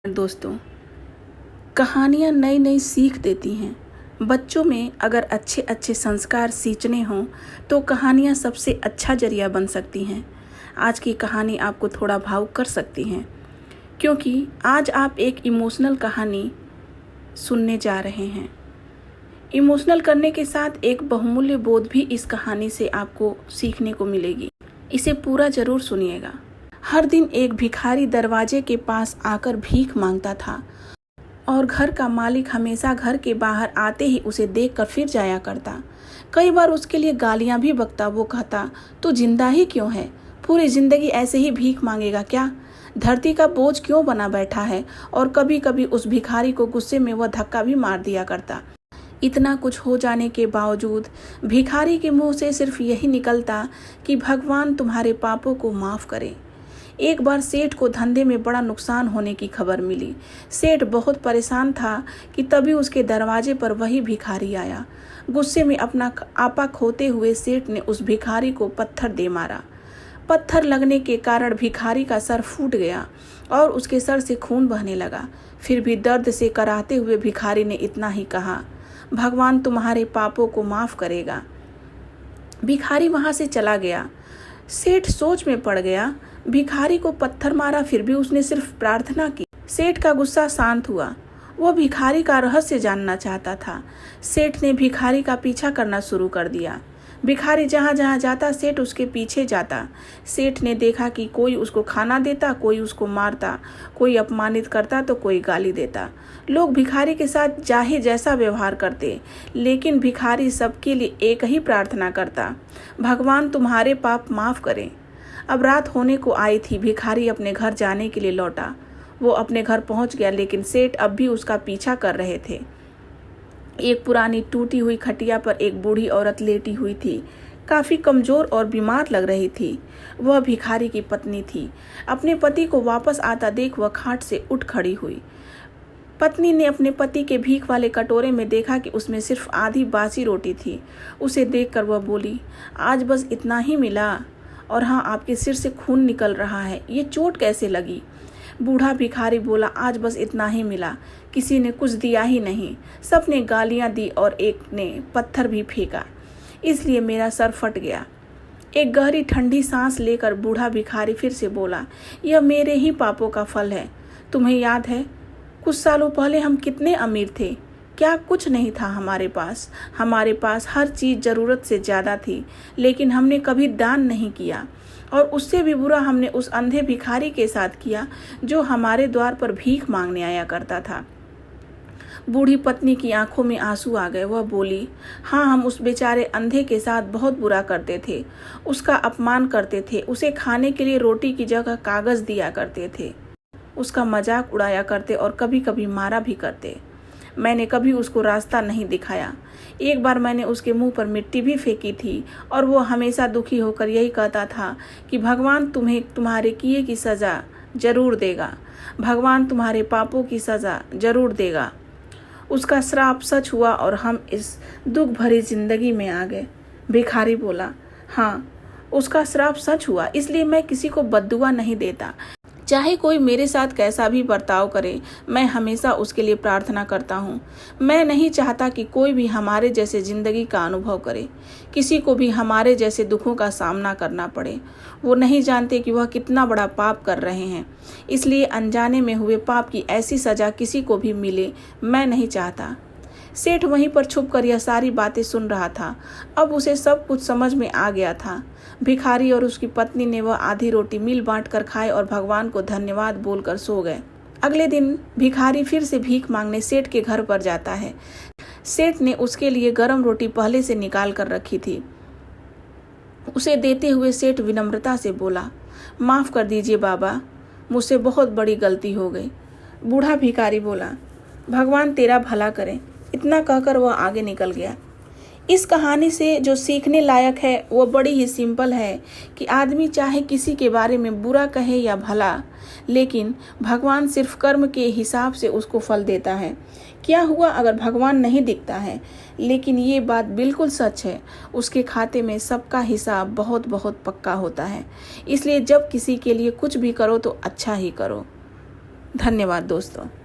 दोस्तों, कहानियाँ नई नई सीख देती हैं। बच्चों में अगर अच्छे अच्छे संस्कार सींचने हों तो कहानियाँ सबसे अच्छा जरिया बन सकती हैं। आज की कहानी आपको थोड़ा भावुक कर सकती हैं, क्योंकि आज आप एक इमोशनल कहानी सुनने जा रहे हैं। इमोशनल करने के साथ एक बहुमूल्य बोध भी इस कहानी से आपको सीखने को मिलेगी। इसे पूरा जरूर सुनिएगा। हर दिन एक भिखारी दरवाजे के पास आकर भीख मांगता था और घर का मालिक हमेशा घर के बाहर आते ही उसे देखकर फिर जाया करता। कई बार उसके लिए गालियां भी बकता। वो कहता, तू जिंदा ही क्यों है? पूरी जिंदगी ऐसे ही भीख मांगेगा क्या? धरती का बोझ क्यों बना बैठा है? और कभी कभी उस भिखारी को गुस्से में वह धक्का भी मार दिया करता। इतना कुछ हो जाने के बावजूद भिखारी के मुंह से सिर्फ यही निकलता कि भगवान तुम्हारे पापों को माफ करे। एक बार सेठ को धंधे में बड़ा नुकसान होने की खबर मिली। सेठ बहुत परेशान था कि तभी उसके दरवाजे पर वही भिखारी आया। गुस्से में अपना आपा खोते हुए सेठ ने उस भिखारी को पत्थर दे मारा। पत्थर लगने के कारण भिखारी का सर फूट गया और उसके सर से खून बहने लगा। फिर भी दर्द से कराहते हुए भिखारी ने इतना ही कहा, भगवान तुम्हारे पापों को माफ करेगा। भिखारी वहां से चला गया। सेठ सोच में पड़ गया। भिखारी को पत्थर मारा, फिर भी उसने सिर्फ प्रार्थना की। सेठ का गुस्सा शांत हुआ। वो भिखारी का रहस्य जानना चाहता था। सेठ ने भिखारी का पीछा करना शुरू कर दिया। भिखारी जहाँ जहाँ जाता सेठ उसके पीछे जाता। सेठ ने देखा कि कोई उसको खाना देता, कोई उसको मारता, कोई अपमानित करता तो कोई गाली देता। लोग भिखारी के साथ चाहे जैसा व्यवहार करते, लेकिन भिखारी सबके लिए एक ही प्रार्थना करता, भगवान तुम्हारे पाप माफ करें। अब रात होने को आई थी। भिखारी अपने घर जाने के लिए लौटा। वो अपने घर पहुंच गया, लेकिन सेठ अब भी उसका पीछा कर रहे थे। एक पुरानी टूटी हुई खटिया पर एक बूढ़ी औरत लेटी हुई थी। काफी कमजोर और बीमार लग रही थी। वह भिखारी की पत्नी थी। अपने पति को वापस आता देख वह खाट से उठ खड़ी हुई। पत्नी ने अपने पति के भीख वाले कटोरे में देखा कि उसमें सिर्फ आधी बासी रोटी थी। उसे देखकर वह बोली, आज बस इतना ही मिला? और हाँ, आपके सिर से खून निकल रहा है, ये चोट कैसे लगी? बूढ़ा भिखारी बोला, आज बस इतना ही मिला, किसी ने कुछ दिया ही नहीं। सबने गालियां दी और एक ने पत्थर भी फेंका, इसलिए मेरा सर फट गया। एक गहरी ठंडी सांस लेकर बूढ़ा भिखारी फिर से बोला, यह मेरे ही पापों का फल है। तुम्हें याद है कुछ सालों पहले हम कितने अमीर थे? क्या कुछ नहीं था हमारे पास हर चीज जरूरत से ज्यादा थी, लेकिन हमने कभी दान नहीं किया। और उससे भी बुरा हमने उस अंधे भिखारी के साथ किया जो हमारे द्वार पर भीख मांगने आया करता था। बूढ़ी पत्नी की आंखों में आंसू आ गए। वह बोली, हाँ, हम उस बेचारे अंधे के साथ बहुत बुरा करते थे। उसका अपमान करते थे। उसे खाने के लिए रोटी की जगह कागज दिया करते थे। उसका मजाक उड़ाया करते और कभी कभी मारा भी करते। मैंने कभी उसको रास्ता नहीं दिखाया। एक बार मैंने उसके मुंह पर मिट्टी भी फेंकी थी और वो हमेशा दुखी होकर यही कहता था कि भगवान तुम्हें तुम्हारे किए की सज़ा जरूर देगा, भगवान तुम्हारे पापों की सज़ा जरूर देगा। उसका श्राप सच हुआ और हम इस दुख भरी जिंदगी में आ गए। भिखारी बोला, हाँ, उसका श्राप सच हुआ, इसलिए मैं किसी को बद्दुआ नहीं देता। चाहे कोई मेरे साथ कैसा भी बर्ताव करे, मैं हमेशा उसके लिए प्रार्थना करता हूँ। मैं नहीं चाहता कि कोई भी हमारे जैसे जिंदगी का अनुभव करे, किसी को भी हमारे जैसे दुखों का सामना करना पड़े। वो नहीं जानते कि वह कितना बड़ा पाप कर रहे हैं, इसलिए अनजाने में हुए पाप की ऐसी सजा किसी को भी मिले मैं नहीं चाहता। सेठ वहीं पर छुप कर यह सारी बातें सुन रहा था। अब उसे सब कुछ समझ में आ गया था। भिखारी और उसकी पत्नी ने वह आधी रोटी मिल बांट कर खाए और भगवान को धन्यवाद बोलकर सो गए। अगले दिन भिखारी फिर से भीख मांगने सेठ के घर पर जाता है। सेठ ने उसके लिए गर्म रोटी पहले से निकाल कर रखी थी। उसे देते हुए सेठ विनम्रता से बोला, माफ कर दीजिए बाबा, मुझसे बहुत बड़ी गलती हो गई। बूढ़ा भिखारी बोला, भगवान तेरा भला करे। इतना कहकर वह आगे निकल गया। इस कहानी से जो सीखने लायक है वो बड़ी ही सिंपल है कि आदमी चाहे किसी के बारे में बुरा कहे या भला, लेकिन भगवान सिर्फ कर्म के हिसाब से उसको फल देता है। क्या हुआ अगर भगवान नहीं दिखता है? लेकिन ये बात बिल्कुल सच है, उसके खाते में सबका हिसाब बहुत बहुत पक्का होता है। इसलिए जब किसी के लिए कुछ भी करो तो अच्छा ही करो। धन्यवाद दोस्तों।